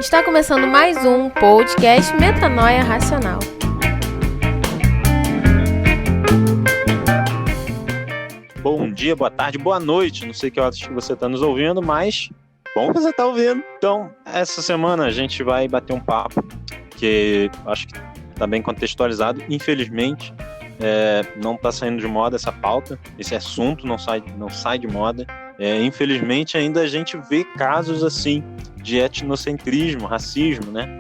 Está começando mais um podcast Metanoia Racional. Bom dia, boa tarde, boa noite. Não sei que horas que você está nos ouvindo, mas bom que você está ouvindo. Então, essa semana a gente vai bater um papo que acho que está bem contextualizado. Infelizmente, não está saindo de moda essa pauta, esse assunto não sai de moda. Infelizmente, ainda a gente vê casos assim de etnocentrismo, racismo, né?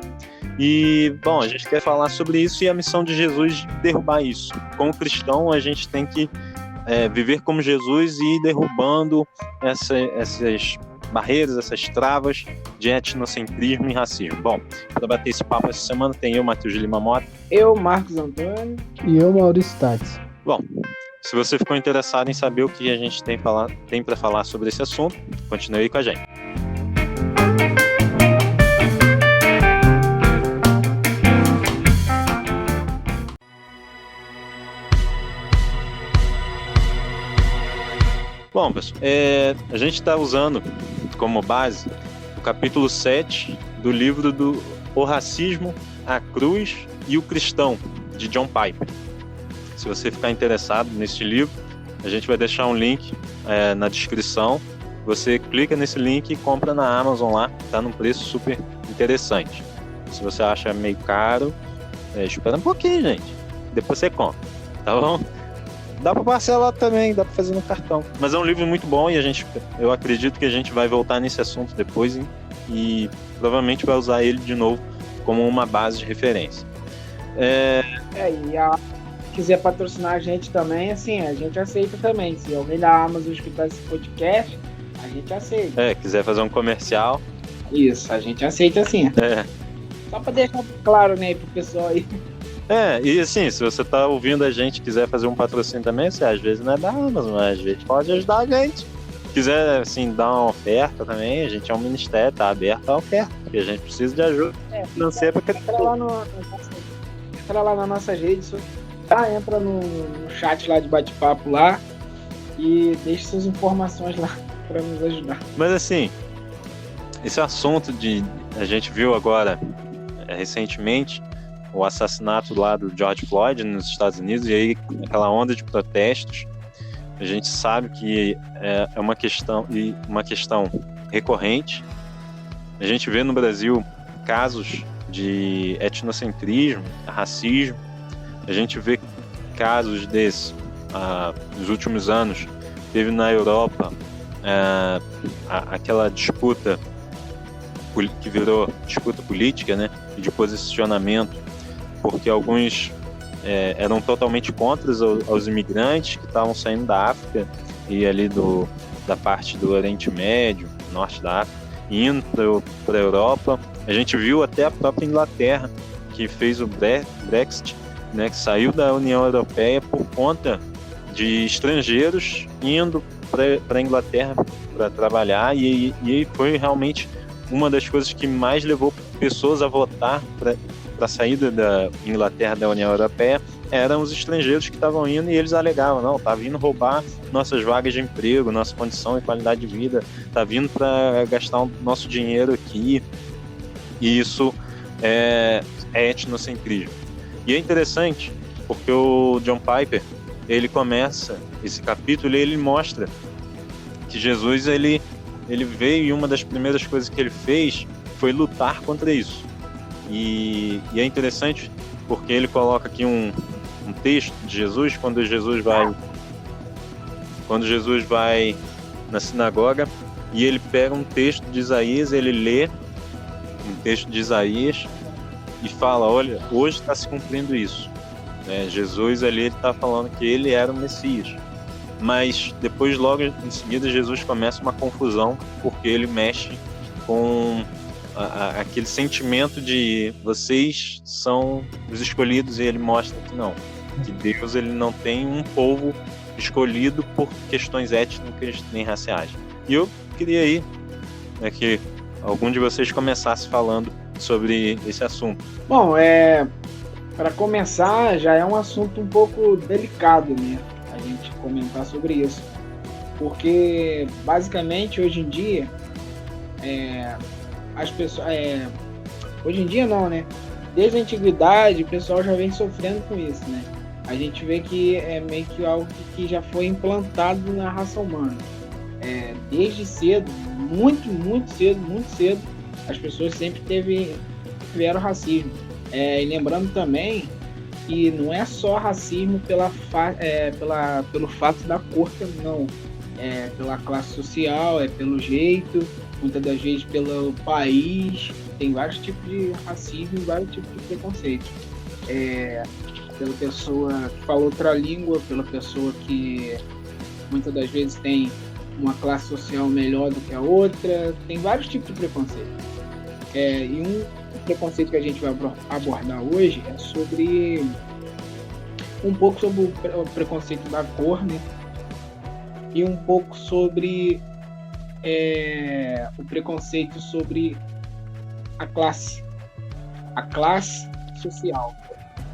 E, bom, a gente quer falar sobre isso e a missão de Jesus de derrubar isso. Como cristão, a gente tem que viver como Jesus e ir derrubando essas barreiras, essas travas de etnocentrismo e racismo. Bom, para bater esse papo essa semana tem eu, Matheus de Lima Mota. Eu, Marcos Antônio. E eu, Maurício Tades. Bom, se você ficou interessado em saber o que a gente tem para falar sobre esse assunto, continue aí com a gente. Bom, pessoal, a gente está usando como base o capítulo 7 do livro do O Racismo, a Cruz e o Cristão, de John Piper. Se você ficar interessado nesse livro, a gente vai deixar um link na descrição. Você clica nesse link e compra na Amazon lá, está num preço super interessante. Se você acha meio caro, espera um pouquinho, gente. Depois você compra, tá bom? Dá para parcelar também, dá para fazer no cartão. Mas é um livro muito bom e eu acredito que a gente vai voltar nesse assunto depois e provavelmente vai usar ele de novo como uma base de referência. E quiser patrocinar a gente também, assim, a gente aceita também. Se alguém da Amazon escutar esse podcast, a gente aceita. Quiser fazer um comercial. Isso, a gente aceita sim. Só para deixar claro, né, pro pessoal aí. E assim, se você tá ouvindo a gente e quiser fazer um patrocínio também, você às vezes não é da Amazon, mas às vezes pode ajudar a gente. Quiser, assim, dar uma oferta também, a gente é um ministério, tá aberto a oferta, porque a gente precisa de ajuda financeira para entra lá nas nossas redes, entra no chat lá de bate-papo lá e deixa suas informações lá para nos ajudar. Mas assim, esse assunto a gente viu agora, recentemente, o assassinato lá do George Floyd nos Estados Unidos, e aí aquela onda de protestos. A gente sabe que é uma questão recorrente. A gente vê no Brasil casos de etnocentrismo, racismo. A gente vê casos desses nos últimos anos. Teve na Europa aquela disputa que virou disputa política, né, de posicionamento, porque alguns eram totalmente contra aos imigrantes que estavam saindo da África e ali da parte do Oriente Médio, norte da África, indo para a Europa. A gente viu até a própria Inglaterra, que fez o Brexit, né, que saiu da União Europeia por conta de estrangeiros indo para a Inglaterra para trabalhar, e foi realmente uma das coisas que mais levou pessoas a votar para a saída da Inglaterra da União Europeia eram os estrangeiros que estavam indo, e eles alegavam, não, tá vindo roubar nossas vagas de emprego, nossa condição e qualidade de vida, tá vindo para gastar o nosso dinheiro aqui, e isso é etnocentrismo. E é interessante, porque o John Piper, ele começa esse capítulo e ele mostra que Jesus, ele veio, e uma das primeiras coisas que ele fez foi lutar contra isso. E é interessante porque ele coloca aqui um texto de Jesus, quando Jesus vai na sinagoga, e ele pega um texto de Isaías, ele lê um texto de Isaías e fala, olha, hoje está se cumprindo isso. Jesus ali está falando que ele era o Messias. Mas depois, logo em seguida, Jesus começa uma confusão, porque ele mexe com aquele sentimento de vocês são os escolhidos, e ele mostra que não, que Deus, ele não tem um povo escolhido por questões étnicas nem raciais. E eu queria aí que algum de vocês começasse falando sobre esse assunto. Bom, para começar, já é um assunto um pouco delicado, né, a gente comentar sobre isso, porque basicamente hoje em dia as pessoas, Hoje em dia não, né? Desde a antiguidade, o pessoal já vem sofrendo com isso, né? A gente vê que é meio que algo que já foi implantado na raça humana. Desde cedo, muito cedo, as pessoas sempre tiveram racismo. E lembrando também que não é só racismo pelo fato da cor, não. É pela classe social, é pelo jeito, muitas das vezes pelo país. Tem vários tipos de racismo e vários tipos de preconceito. Pela pessoa que fala outra língua, pela pessoa que muitas das vezes tem uma classe social melhor do que a outra. Tem vários tipos de preconceito. E um preconceito que a gente vai abordar hoje é sobre um pouco sobre o preconceito da cor, né? E um pouco sobre o preconceito sobre a classe social.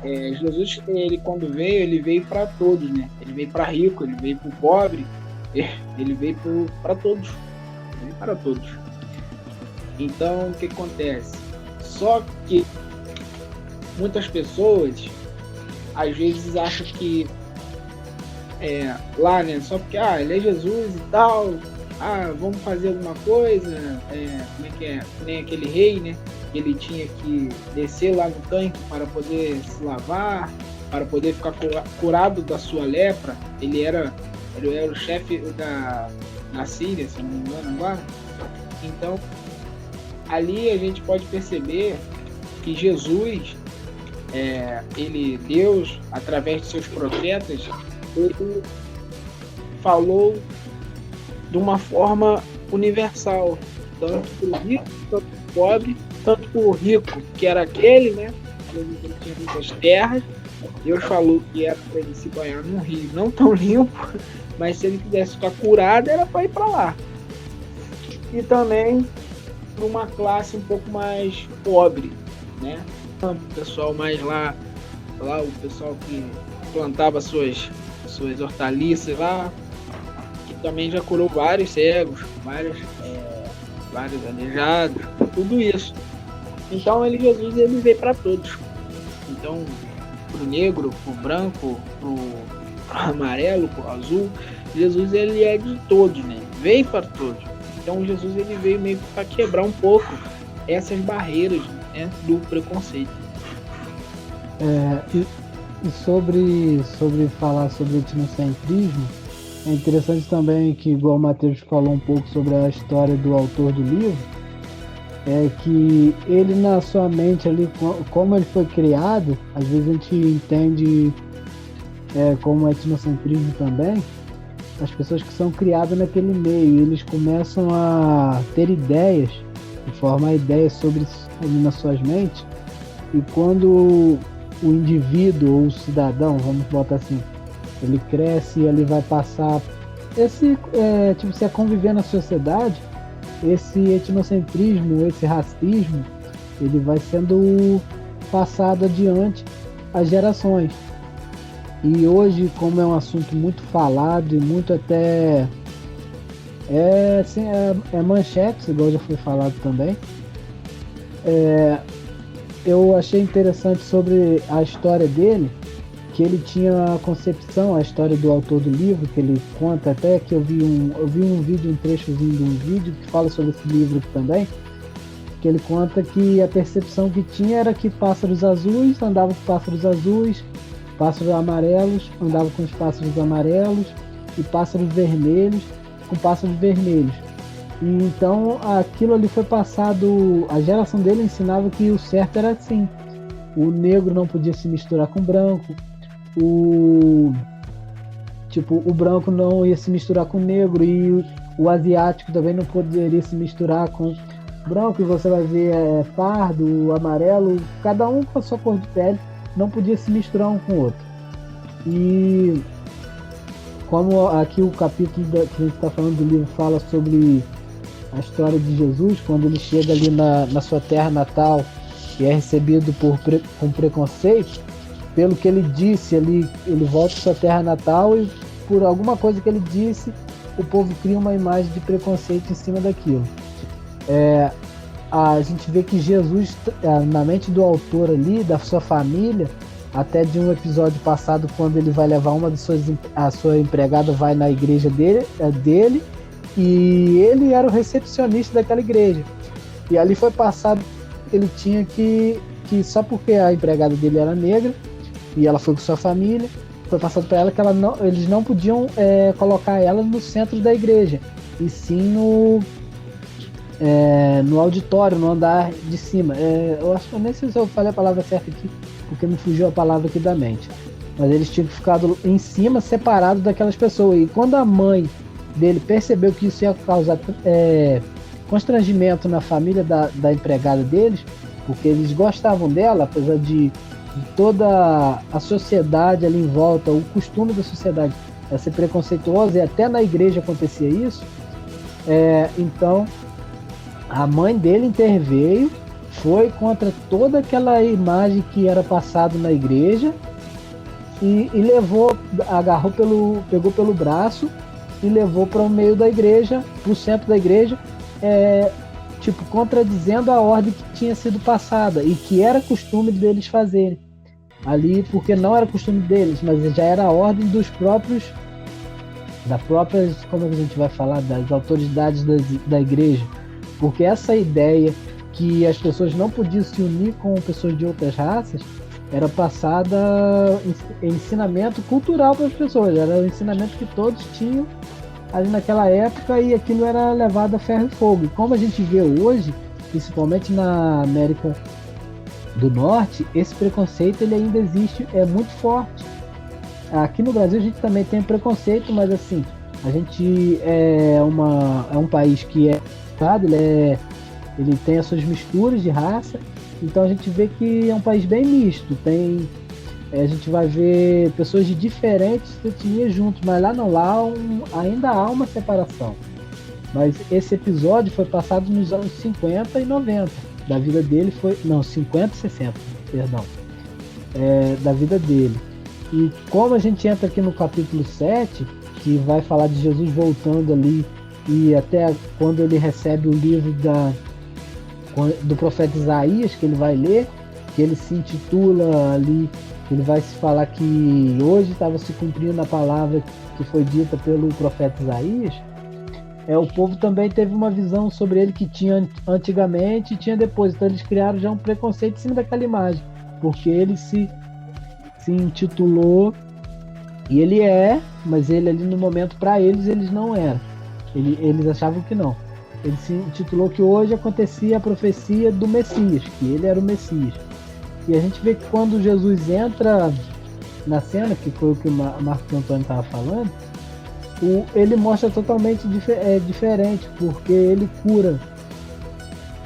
Jesus, ele quando veio, ele veio para todos, né? Ele veio para rico, ele veio para o pobre, ele veio para todos. Ele veio para todos. Então, o que acontece? Só que muitas pessoas às vezes acham que lá, né? Só porque ele é Jesus e tal, vamos fazer alguma coisa, como é que é? Nem aquele rei, né? Ele tinha que descer lá no tanque para poder se lavar, para poder ficar curado da sua lepra. Ele era o chefe da Síria, se não me engano agora. Então, ali a gente pode perceber que Jesus, Deus, através de seus profetas, ele falou de uma forma universal, tanto para o rico, tanto para o pobre, tanto para o rico, que era aquele, né? Ele tinha muitas terras. Deus falou que era para ele se banhar num rio não tão limpo, mas se ele quisesse ficar curado, era para ir para lá. E também para uma classe um pouco mais pobre, né? O pessoal mais lá o pessoal que plantava suas hortaliças lá, que também já curou vários cegos, vários aleijados, tudo isso. Então Jesus ele veio para todos. Então, pro negro, pro branco, pro amarelo, pro azul, Jesus ele é de todos, né? Veio para todos. Então Jesus ele veio meio para quebrar um pouco essas barreiras, né, do preconceito. E sobre falar sobre etnocentrismo, é interessante também que, igual o Matheus falou um pouco sobre a história do autor do livro, é que ele, na sua mente ali, como ele foi criado, às vezes a gente entende como etnocentrismo também, as pessoas que são criadas naquele meio, eles começam a ter ideias, formar ideias sobre isso ali nas suas mentes, e quando o indivíduo ou o cidadão, vamos botar assim, ele cresce e ele vai passar se a conviver na sociedade, esse etnocentrismo, esse racismo, ele vai sendo passado adiante às gerações. E hoje, como é um assunto muito falado e muito até manchetes, igual já foi falado também, eu achei interessante sobre a história dele, que ele tinha a concepção, a história do autor do livro, que ele conta, até que eu vi um vídeo, um trechozinho de um vídeo que fala sobre esse livro também, que ele conta que a percepção que tinha era que pássaros azuis andavam com pássaros azuis, pássaros amarelos andavam com os pássaros amarelos e pássaros vermelhos com pássaros vermelhos. E então aquilo ali foi passado, a geração dele ensinava que o certo era assim, o negro não podia se misturar com o branco, o branco não ia se misturar com o negro, e o asiático também não poderia se misturar com o branco, e você vai ver pardo, amarelo, cada um com a sua cor de pele, não podia se misturar um com o outro. E como aqui o capítulo que a gente está falando do livro fala sobre a história de Jesus, quando ele chega ali na sua terra natal e é recebido com preconceito, pelo que ele disse ali, ele volta à sua terra natal e por alguma coisa que ele disse, o povo cria uma imagem de preconceito em cima daquilo. a gente vê que Jesus, na mente do autor ali, da sua família, até de um episódio passado, quando ele vai levar a sua empregada vai na igreja dele, e ele era o recepcionista daquela igreja. E ali foi passado que ele tinha que só porque a empregada dele era negra, e ela foi com sua família, foi passado para ela que eles não podiam colocar ela no centro da igreja, e sim no auditório, no andar de cima. Eu acho que eu nem sei se eu falei a palavra certa aqui, porque me fugiu a palavra aqui da mente. Mas eles tinham que ficar em cima, separado daquelas pessoas. E quando a mãe dele percebeu que isso ia causar constrangimento na família da empregada deles, porque eles gostavam dela, apesar de toda a sociedade ali em volta, o costume da sociedade é ser preconceituosa, e até na igreja acontecia isso. Então a mãe dele interveio, foi contra toda aquela imagem que era passada na igreja e pegou pelo braço e levou para o meio da igreja, para o centro da igreja, contradizendo a ordem que tinha sido passada e que era costume deles fazerem ali, porque não era costume deles, mas já era a ordem como a gente vai falar, das autoridades da igreja, porque essa ideia que as pessoas não podiam se unir com pessoas de outras raças era passada em ensinamento cultural para as pessoas, era o ensinamento que todos tinham ali naquela época, e aquilo era levado a ferro e fogo. E como a gente vê hoje, principalmente na América do Norte, esse preconceito ele ainda existe, é muito forte. Aqui no Brasil a gente também tem preconceito, mas assim, a gente é um país que ele tem as suas misturas de raça, então a gente vê que é um país bem misto. A gente vai ver pessoas de diferentes etnias juntos, mas lá ainda há uma separação. Mas esse episódio foi passado nos anos 50 e 90 da vida dele, 50 e 60, perdão, da vida dele. E como a gente entra aqui no capítulo 7, que vai falar de Jesus voltando ali, e até quando ele recebe o livro do profeta Isaías, que ele vai ler, que ele se intitula ali, ele vai se falar que hoje estava se cumprindo a palavra que foi dita pelo profeta Isaías. O povo também teve uma visão sobre ele que tinha antigamente e tinha depois, então eles criaram já um preconceito em cima daquela imagem, porque ele se intitulou, e ele mas ele ali no momento, para eles não era. Eles achavam que não. Ele se intitulou que hoje acontecia a profecia do Messias, que ele era o Messias. E a gente vê que quando Jesus entra na cena, que foi o que o Marcos Antônio estava falando, ele mostra totalmente diferente, porque ele cura.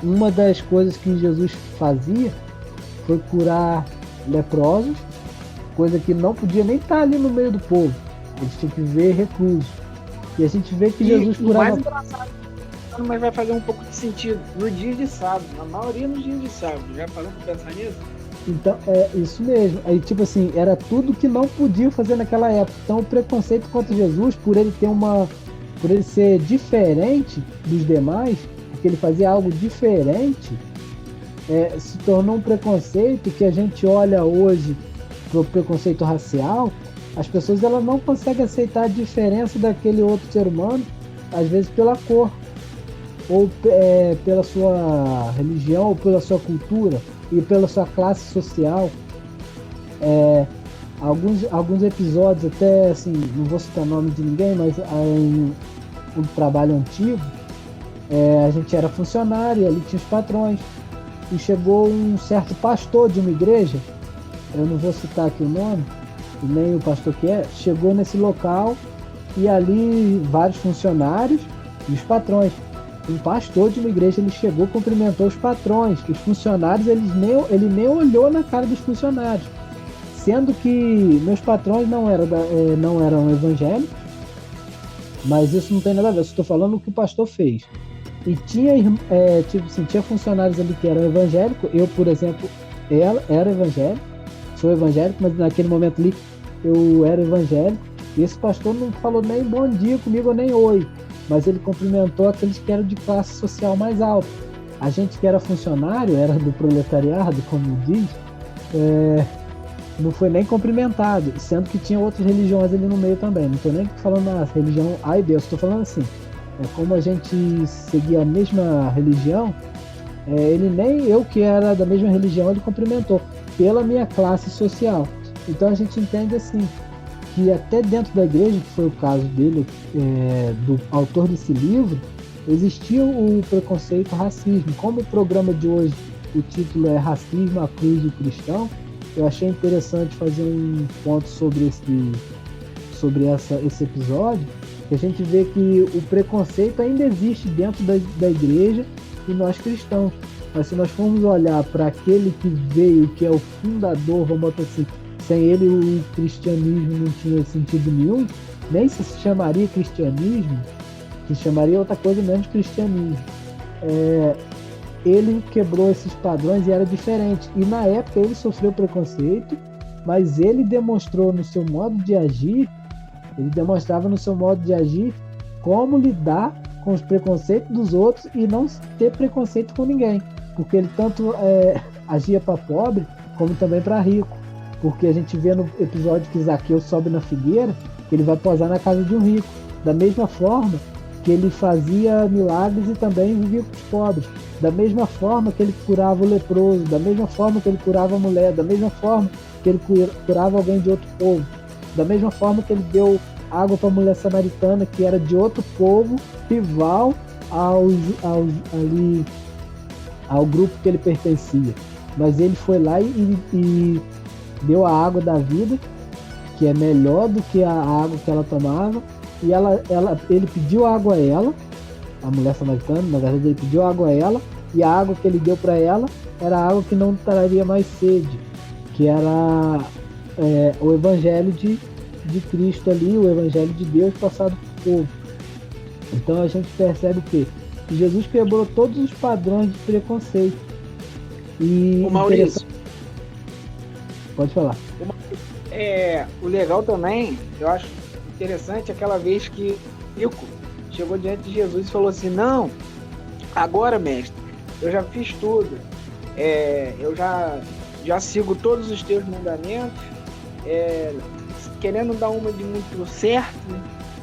Uma das coisas que Jesus fazia foi curar leprosos, coisa que não podia nem estar ali no meio do povo. Eles tinham que ver reclusos. E a gente vê que Jesus curava... mais engraçado, mas vai fazer um pouco de sentido, no dia de sábado, na maioria nos dias de sábado. Já parou para pensar nisso? Então, é isso mesmo. Aí, tipo assim, era tudo que não podia fazer naquela época. Então, o preconceito contra Jesus, por ele ser diferente dos demais, porque ele fazia algo diferente, se tornou um preconceito que a gente olha hoje pro preconceito racial. As pessoas elas não conseguem aceitar a diferença daquele outro ser humano, às vezes pela cor, ou pela sua religião, ou pela sua cultura, e pela sua classe social. Alguns episódios, até assim, não vou citar o nome de ninguém, mas em um trabalho antigo, a gente era funcionário, ali tinha os patrões, e chegou um certo pastor de uma igreja, eu não vou citar aqui o nome, e nem o pastor que chegou nesse local, e ali vários funcionários e os patrões. Um pastor de uma igreja, ele chegou, cumprimentou os patrões, os funcionários, ele nem olhou na cara dos funcionários, sendo que meus patrões não eram evangélicos, mas isso não tem nada a ver, eu estou falando o que o pastor fez. E tinha funcionários ali que eram evangélicos, eu, por exemplo, era evangélico, sou evangélico, mas naquele momento ali eu era evangélico, e esse pastor não falou nem bom dia comigo, nem oi, mas ele cumprimentou aqueles que eram de classe social mais alta. a gente que era funcionário, era do proletariado, como diz, não foi nem cumprimentado, sendo que tinha outras religiões ali no meio também. Não estou nem falando a religião A e B, eu estou falando assim, como a gente seguia a mesma religião, ele nem eu que era da mesma religião, ele cumprimentou, pela minha classe social. Então a gente entende assim, que até dentro da igreja, que foi o caso dele, do autor desse livro, existia o preconceito, o racismo. Como o programa de hoje, o título é Racismo, a Cruz e o Cristão, eu achei interessante fazer um ponto sobre esse episódio, que a gente vê que o preconceito ainda existe dentro da igreja e nós cristãos. Mas se nós formos olhar para aquele que veio, que é o fundador, vamos botar assim, sem ele o cristianismo não tinha sentido nenhum, nem se chamaria cristianismo, se chamaria outra coisa menos cristianismo. Ele quebrou esses padrões e era diferente. E na época ele sofreu preconceito, mas ele demonstrou no seu modo de agir, como lidar com os preconceitos dos outros e não ter preconceito com ninguém. Porque ele tanto agia para pobre, como também para rico. Porque a gente vê no episódio que Zaqueu sobe na figueira, que ele vai posar na casa de um rico. Da mesma forma que ele fazia milagres e também vivia com os pobres. Da mesma forma que ele curava o leproso, da mesma forma que ele curava a mulher, da mesma forma que ele curava alguém de outro povo, da mesma forma que ele deu água para a mulher samaritana, que era de outro povo, rival ao grupo que ele pertencia. Mas ele foi lá e deu a água da vida, que é melhor do que a água que ela tomava, e ele pediu água a ela, a mulher samaritana, na verdade ele pediu água a ela, e a água que ele deu para ela era água que não traria mais sede, que era o evangelho de Cristo ali, o evangelho de Deus passado para o povo. Então a gente percebe que Jesus quebrou todos os padrões de preconceito. E o Maurício, pode falar. O legal também, eu acho interessante, aquela vez que Rico chegou diante de Jesus e falou assim: não, agora, mestre, eu já fiz tudo, eu já sigo todos os teus mandamentos, querendo dar uma de muito certo, né?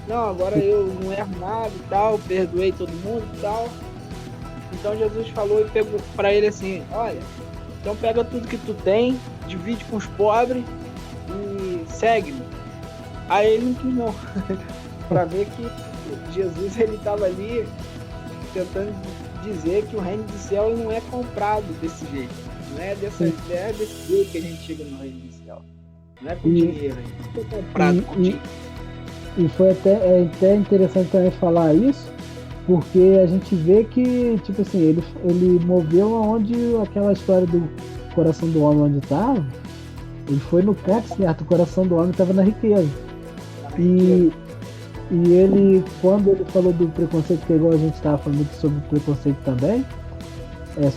Não, agora eu não erro nada e tal, perdoei todo mundo e tal. Então Jesus falou e pegou para ele assim: olha, então pega tudo que tu tem, divide com os pobres e segue-me. Aí ele não quis não, para ver que Jesus ele estava ali tentando dizer que o reino do céu não é comprado desse jeito, não é desse jeito que a gente chega no reino do céu, não é com dinheiro, não é comprado com dinheiro. E foi até interessante também falar isso, porque a gente vê que, tipo assim, ele moveu aonde aquela história do coração do homem onde estava, ele foi no ponto certo, o coração do homem estava na riqueza. E ele, quando ele falou do preconceito, que igual a gente estava falando muito sobre o preconceito também,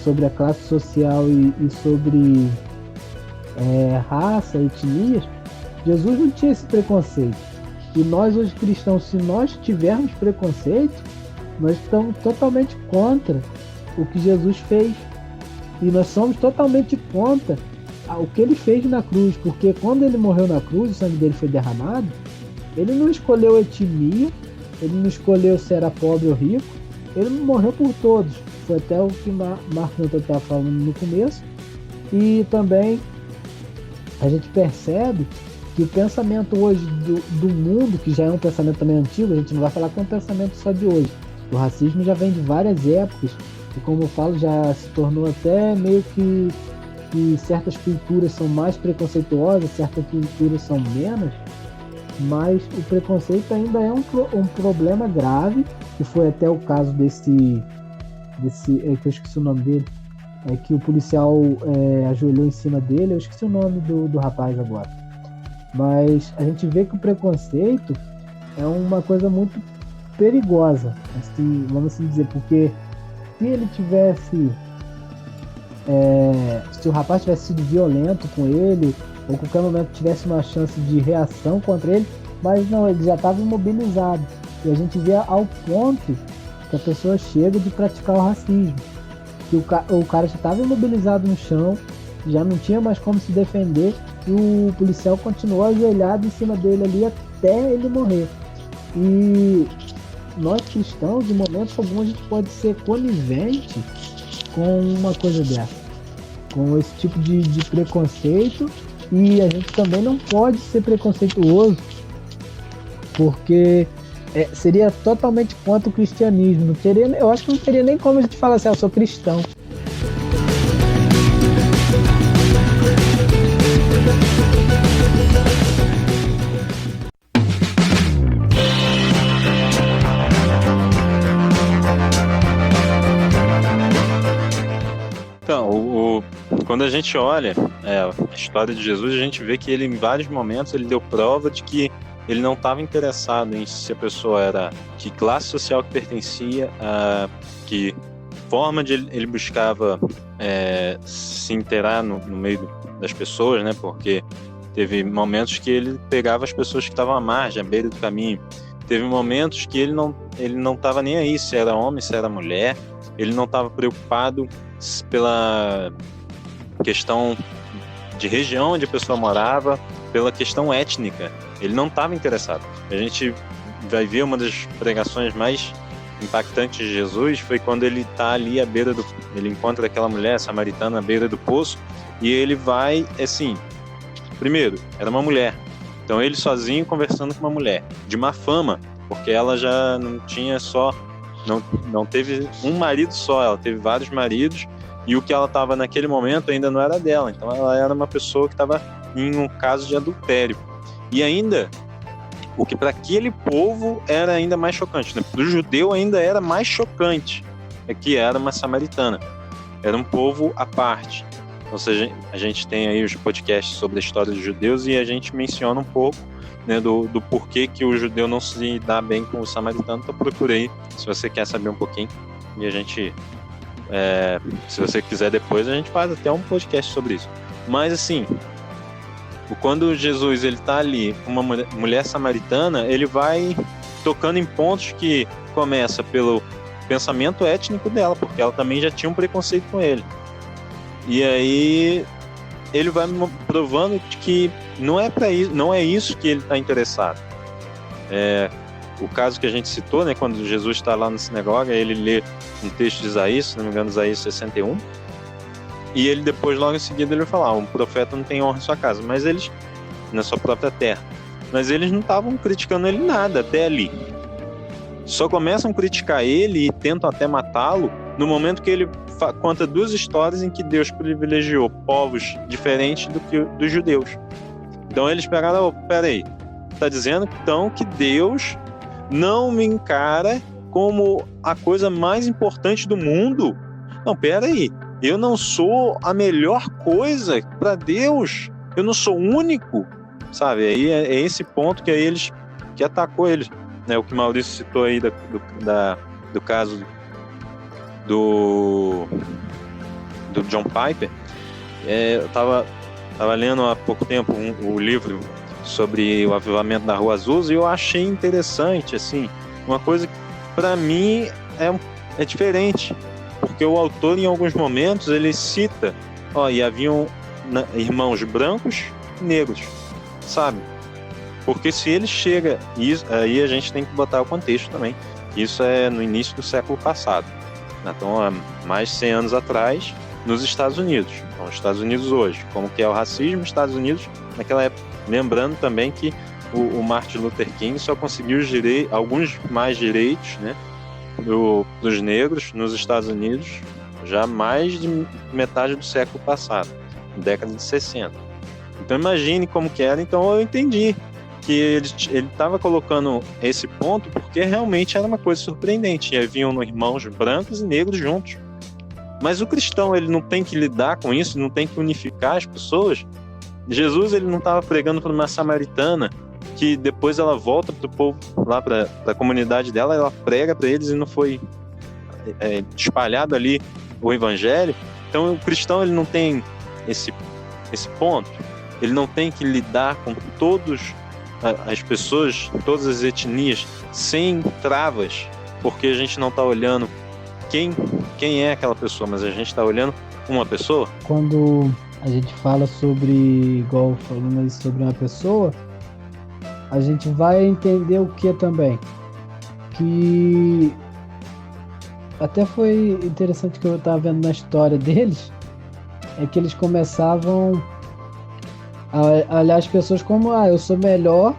sobre a classe social e sobre raça, etnias, Jesus não tinha esse preconceito. E nós hoje cristãos, se nós tivermos preconceito, nós estamos totalmente contra o que Jesus fez. E nós somos totalmente contra o que ele fez na cruz, porque quando ele morreu na cruz, o sangue dele foi derramado, ele não escolheu etnia, ele não escolheu se era pobre ou rico, ele morreu por todos. Foi até o que Marcos estava falando no começo. E também a gente percebe que o pensamento hoje do mundo, que já é um pensamento também antigo, a gente não vai falar que é um pensamento só de hoje. O racismo já vem de várias épocas, e como eu falo, já se tornou até meio que certas culturas são mais preconceituosas, certas culturas são menos, mas o preconceito ainda é um problema grave, que foi até o caso desse que eu esqueci o nome dele, que o policial ajoelhou em cima dele, eu esqueci o nome do rapaz agora. Mas a gente vê que o preconceito é uma coisa muito perigosa, assim, vamos assim dizer, porque se ele tivesse, se o rapaz tivesse sido violento com ele, ou qualquer momento tivesse uma chance de reação contra ele, mas não, ele já estava imobilizado. E a gente vê ao ponto que a pessoa chega de praticar o racismo. que o cara já estava imobilizado no chão, já não tinha mais como se defender, e o policial continuou ajoelhado em cima dele ali até ele morrer. E nós cristãos, em momentos algum, a gente pode ser conivente com uma coisa dessa, com esse tipo de preconceito, e a gente também não pode ser preconceituoso, porque seria totalmente contra o cristianismo. Não teria, eu acho que não teria nem como a gente falar assim, eu sou cristão. Então, quando a gente olha a história de Jesus, a gente vê que ele, em vários momentos, ele deu prova de que ele não estava interessado em se a pessoa era, que classe social que pertencia, que forma de ele buscava se inteirar no meio das pessoas, né? Porque teve momentos que ele pegava as pessoas que estavam à margem, à beira do caminho. Teve momentos que ele não estava nem aí se era homem, se era mulher. Ele não estava preocupado pela questão de região onde a pessoa morava, pela questão étnica. Ele não estava interessado. A gente vai ver uma das pregações mais impactantes de Jesus foi quando ele está ali à beira ele encontra aquela mulher samaritana à beira do poço, e ele vai, assim, primeiro, era uma mulher, então ele sozinho conversando com uma mulher, de má fama, porque ela já não tinha não teve um marido só, ela teve vários maridos, e o que ela estava naquele momento ainda não era dela, então ela era uma pessoa que estava em um caso de adultério. E ainda, o que para aquele povo era ainda mais chocante, né? Para o judeu ainda era mais chocante, que era uma samaritana, era um povo à parte. Ou seja, a gente tem aí os podcasts sobre a história dos judeus e a gente menciona um pouco, né, do porquê que o judeu não se dá bem com o samaritano. Então procura aí, se você quer saber um pouquinho, e a gente, se você quiser depois, a gente faz até um podcast sobre isso. Mas assim, quando Jesus ele está ali com uma mulher samaritana, ele vai tocando em pontos que começa pelo pensamento étnico dela, porque ela também já tinha um preconceito com ele. E aí ele vai provando que não é isso que ele está interessado. O caso que a gente citou, né, quando Jesus está lá na sinagoga, ele lê um texto de Isaías, se não me engano, Isaías 61, e ele depois, logo em seguida, ele vai falar, um profeta não tem honra em sua casa, mas eles, na sua própria terra, mas eles não estavam criticando ele nada até ali. Só começam a criticar ele e tentam até matá-lo no momento que ele conta duas histórias em que Deus privilegiou povos diferentes do que dos judeus. Então eles pegaram, peraí, tá dizendo então que Deus não me encara como a coisa mais importante do mundo? Não, peraí, eu não sou a melhor coisa para Deus, eu não sou único, sabe? Aí é esse ponto que aí que atacou eles, né? O que o Maurício citou aí do caso do John Piper. Eu tava lendo há pouco tempo o livro sobre o avivamento da Rua Azusa, e eu achei interessante, assim, uma coisa que para mim é diferente, porque o autor em alguns momentos ele cita, e haviam irmãos brancos e negros, sabe? Porque se ele chega, aí a gente tem que botar o contexto também, isso é no início do século passado, então há mais de 100 anos atrás, nos Estados Unidos. Então, os Estados Unidos hoje, como que é o racismo nos Estados Unidos naquela época. Lembrando também que o Martin Luther King só conseguiu alguns mais direitos, né, dos negros nos Estados Unidos já mais de metade do século passado, década de 60. Então imagine como que era. Então eu entendi que ele estava colocando esse ponto porque realmente era uma coisa surpreendente. E haviam irmãos brancos e negros juntos. Mas o cristão, ele não tem que lidar com isso, não tem que unificar as pessoas. Jesus, ele não estava pregando para uma samaritana que depois ela volta para o povo, lá para a comunidade dela, ela prega para eles e não foi espalhado ali o evangelho. Então o cristão, ele não tem esse ponto, ele não tem que lidar com todas as pessoas, todas as etnias, sem travas, porque a gente não está olhando quem quem é aquela pessoa, mas a gente está olhando uma pessoa. Quando a gente fala sobre, igual falando aí sobre uma pessoa, a gente vai entender o que também? Que até foi interessante que eu estava vendo na história deles, é que eles começavam a olhar as pessoas como, eu sou melhor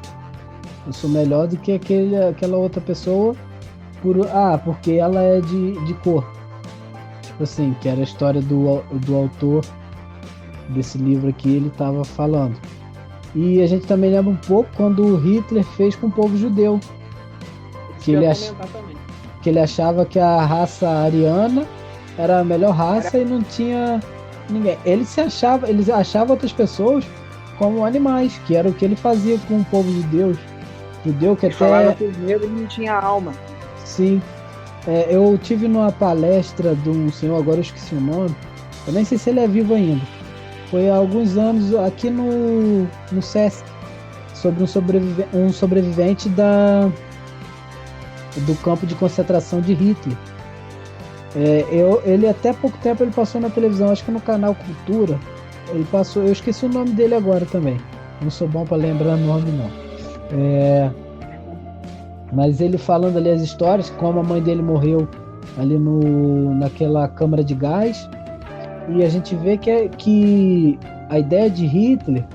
do que aquela outra pessoa, porque ela é de cor. Tipo assim, que era a história do autor desse livro aqui, ele estava falando. E a gente também lembra um pouco quando o Hitler fez com o povo judeu. Que ele achava que a raça ariana era a melhor raça e não tinha ninguém. Ele achava outras pessoas como animais, que era o que ele fazia com o povo judeu que ele falava que os negros não tinha alma. Sim. Eu tive numa palestra de um senhor, agora eu esqueci o nome, eu nem sei se ele é vivo ainda. Foi há alguns anos aqui no SESC, sobre um sobrevivente do campo de concentração de Hitler. Ele até pouco tempo ele passou na televisão, acho que no canal Cultura. Ele passou, eu esqueci o nome dele agora também. Não sou bom para lembrar o nome não. Mas ele falando ali as histórias, como a mãe dele morreu ali naquela câmara de gás. E a gente vê que a ideia de Hitler,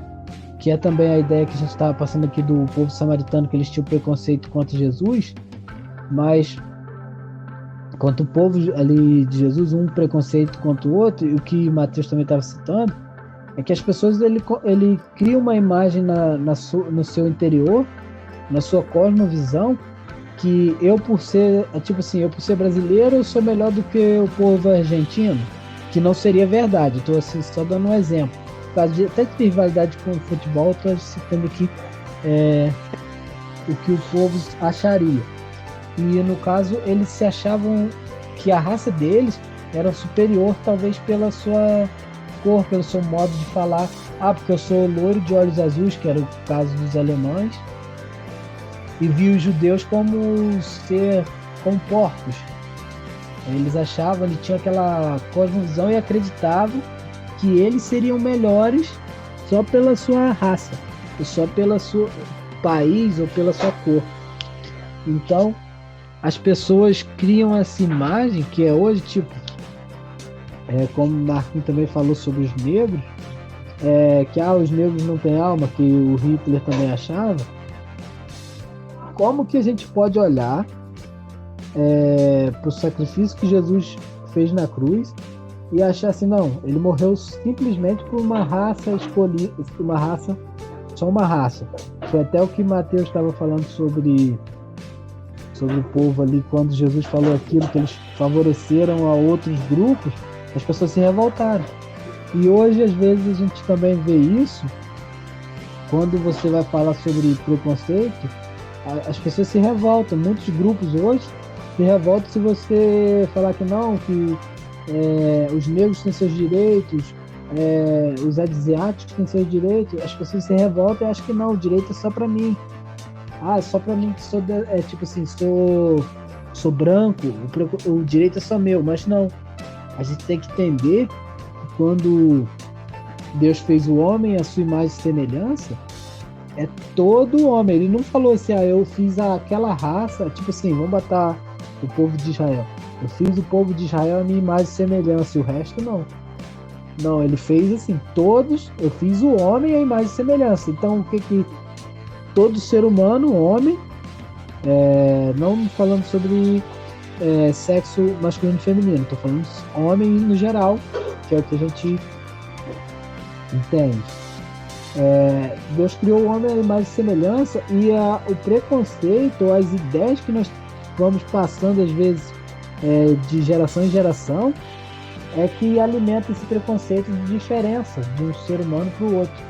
que é também a ideia que a gente estava passando aqui do povo samaritano, que eles tinham preconceito contra Jesus, mas quanto o povo ali de Jesus, um preconceito contra o outro, e o que Mateus também estava citando, é que as pessoas, ele cria uma imagem no seu interior, na sua cosmovisão, que eu por ser brasileiro, eu sou melhor do que o povo argentino, que não seria verdade. Estou assim, só dando um exemplo. Até de rivalidade com o futebol, estou citando aqui o que o povo acharia. E no caso, eles se achavam que a raça deles era superior, talvez pela sua cor, pelo seu modo de falar. Porque eu sou loiro de olhos azuis, que era o caso dos alemães, e vi os judeus como porcos. Eles achavam, eles tinham aquela cosmovisão e acreditavam que eles seriam melhores só pela sua raça, ou só pelo seu país ou pela sua cor. Então, as pessoas criam essa imagem que é hoje, tipo, como o Marquinhos também falou sobre os negros, que os negros não têm alma, que o Hitler também achava. Como que a gente pode olhar para o sacrifício que Jesus fez na cruz e achar assim, não, ele morreu simplesmente por uma raça escolhida, só uma raça. Foi até o que Mateus estava falando sobre o povo ali, quando Jesus falou aquilo, que eles favoreceram a outros grupos, as pessoas se revoltaram. E hoje, às vezes, a gente também vê isso, quando você vai falar sobre preconceito, as pessoas se revoltam. Muitos grupos hoje se revoltam se você falar que não, que os negros têm seus direitos, os asiáticos têm seus direitos. As pessoas se revoltam e acham que não, o direito é só pra mim. Só pra mim que sou branco, o direito é só meu. Mas não, a gente tem que entender que quando Deus fez o homem à sua imagem e semelhança, é todo homem. Ele não falou assim, eu fiz aquela raça, tipo assim, vamos botar o povo de Israel. Eu fiz o povo de Israel a minha imagem e semelhança, e o resto não. Não, ele fez assim, todos, eu fiz o homem a imagem e semelhança. Então, o que todo ser humano, homem, não falando sobre sexo masculino e feminino, estou falando homem no geral, que é o que a gente entende. Deus criou o homem a imagem e semelhança, e o preconceito, as ideias que nós vamos passando às vezes de geração em geração, é que alimenta esse preconceito de diferença de um ser humano para o outro.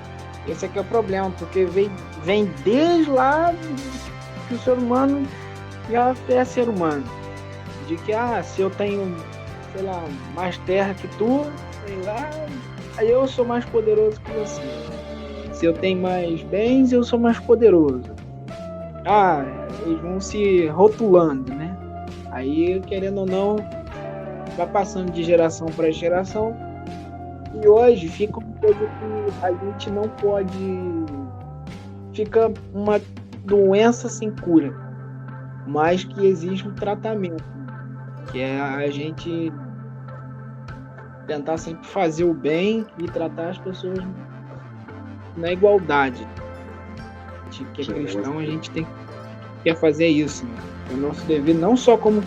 Esse aqui é o problema, porque vem desde lá que o ser humano já é ser humano. De que, se eu tenho, sei lá, mais terra que tu, sei lá, aí eu sou mais poderoso que você. Se eu tenho mais bens, eu sou mais poderoso. Eles vão se rotulando, né? Aí, querendo ou não, vai passando de geração para geração, e hoje fica uma coisa que a gente não pode, fica uma doença sem cura, mas que exige um tratamento, que é a gente tentar sempre fazer o bem e tratar as pessoas na igualdade. Que é cristão, a gente quer fazer isso, né? É o nosso dever, não só como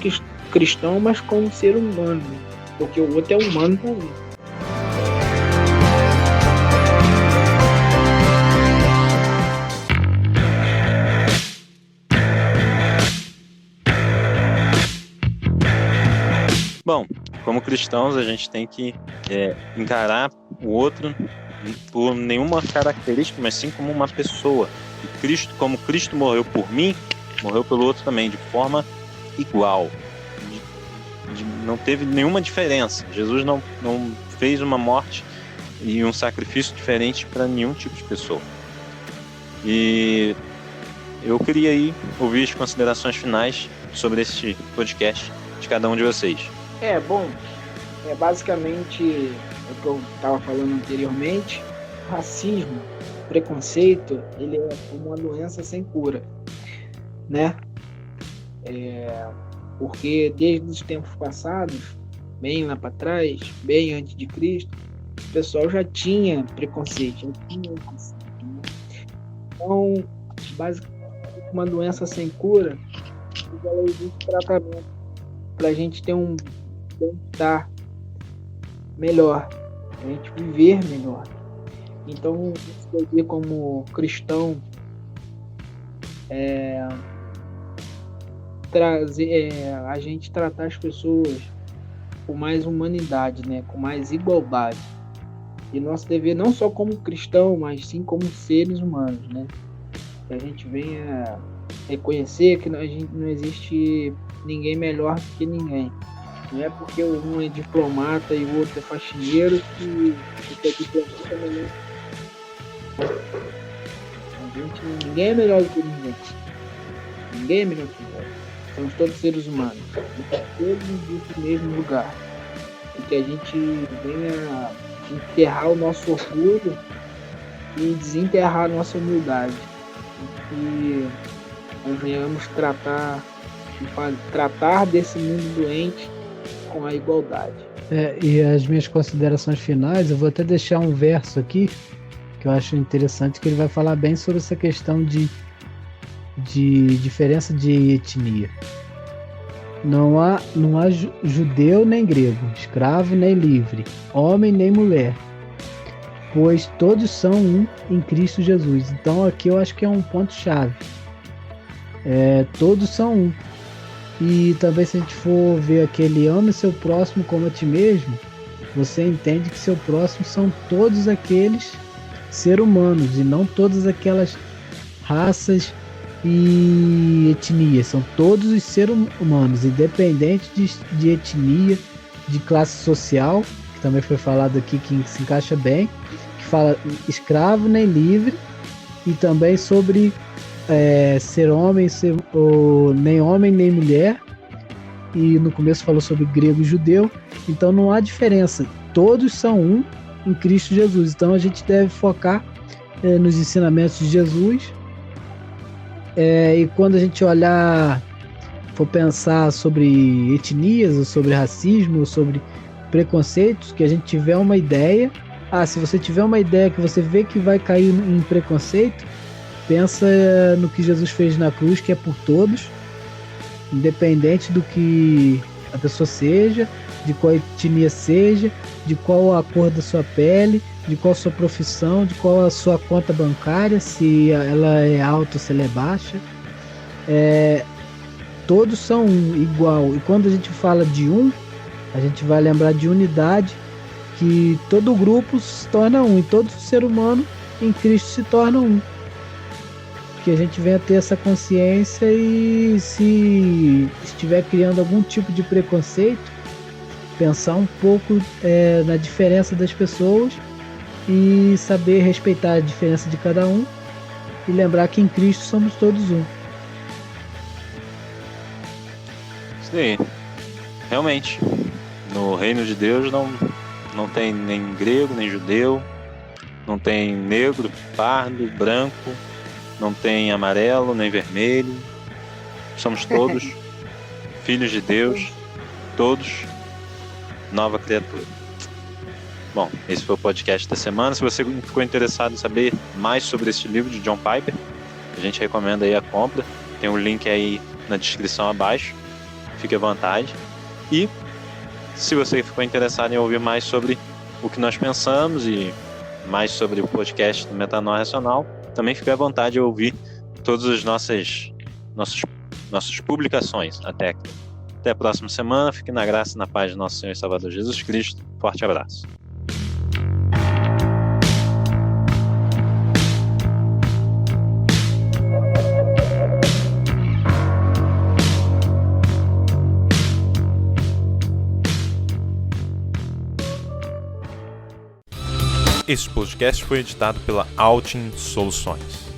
cristão, mas como ser humano, né? Porque o outro é humano também. Bom, como cristãos, a gente tem que encarar o outro por nenhuma característica, mas sim como uma pessoa. E Cristo, como Cristo morreu por mim, morreu pelo outro também, de forma igual. Não teve nenhuma diferença. Jesus não fez uma morte e um sacrifício diferente para nenhum tipo de pessoa. E eu queria aí ouvir as considerações finais sobre este podcast de cada um de vocês. Bom, basicamente o que eu estava falando anteriormente, racismo, preconceito, ele é uma doença sem cura, né? Porque desde os tempos passados, bem lá para trás, bem antes de Cristo, o pessoal já tinha preconceito, né? Então, basicamente, uma doença sem cura, ela existe tratamento para a gente ter um bem-estar melhor, a gente viver melhor. Então, eu como cristão, a gente tratar as pessoas com mais humanidade, né? Com mais igualdade. E nosso dever não só como cristão, mas sim como seres humanos, né? Que a gente venha reconhecer que não existe ninguém melhor do que ninguém. Não é porque um é diplomata e o outro é faxineiro que é diplomata melhor. Ninguém é melhor do que ninguém. Ninguém é melhor que ninguém. Somos todos seres humanos. Todos no mesmo lugar. E que a gente venha enterrar o nosso orgulho e desenterrar a nossa humildade. E que nós venhamos tratar desse mundo doente com a igualdade. E as minhas considerações finais, eu vou até deixar um verso aqui que eu acho interessante, que ele vai falar bem sobre essa questão de diferença de etnia. Não há judeu nem grego, escravo nem livre, homem nem mulher, pois todos são um em Cristo Jesus. Então aqui eu acho que é um ponto chave. Todos são um. E também, se a gente for ver aquele ame seu próximo como a ti mesmo, você entende que seu próximo são todos aqueles seres humanos e não todas aquelas raças e etnias. São todos os seres humanos, independente de etnia, de classe social, que também foi falado aqui, que se encaixa bem, que fala escravo nem livre, e também sobre ser homem, nem homem nem mulher, e no começo falou sobre grego e judeu. Então não há diferença, todos são um em Cristo Jesus. Então a gente deve focar nos ensinamentos de Jesus, e quando a gente for pensar sobre etnias, ou sobre racismo, ou sobre preconceitos, que a gente tiver uma ideia. Se você tiver uma ideia que você vê que vai cair em preconceito, pensa no que Jesus fez na cruz, que é por todos, independente do que a pessoa seja, de qual etnia seja, de qual a cor da sua pele, de qual a sua profissão, de qual a sua conta bancária, se ela é alta ou se ela é baixa. Todos são um, igual. E quando a gente fala de um, a gente vai lembrar de unidade, que todo grupo se torna um, e todo ser humano em Cristo se torna um. Que a gente venha ter essa consciência, e se estiver criando algum tipo de preconceito, pensar um pouco na diferença das pessoas e saber respeitar a diferença de cada um, e lembrar que em Cristo somos todos um. Isso aí. Realmente. No reino de Deus não tem nem grego, nem judeu, não tem negro, pardo, branco, não tem amarelo, nem vermelho. Somos todos filhos de Deus, todos nova criatura. Bom, esse foi o podcast da semana. Se você ficou interessado em saber mais sobre esse livro de John Piper, a gente recomenda aí a compra. Tem um link aí na descrição abaixo. Fique à vontade. E se você ficou interessado em ouvir mais sobre o que nós pensamos e mais sobre o podcast do Metanoia Racional, também fique à vontade de ouvir todas as nossas publicações até aqui. Até a próxima semana. Fique na graça e na paz de nosso Senhor e Salvador Jesus Cristo. Forte abraço. Este podcast foi editado pela Altin Soluções.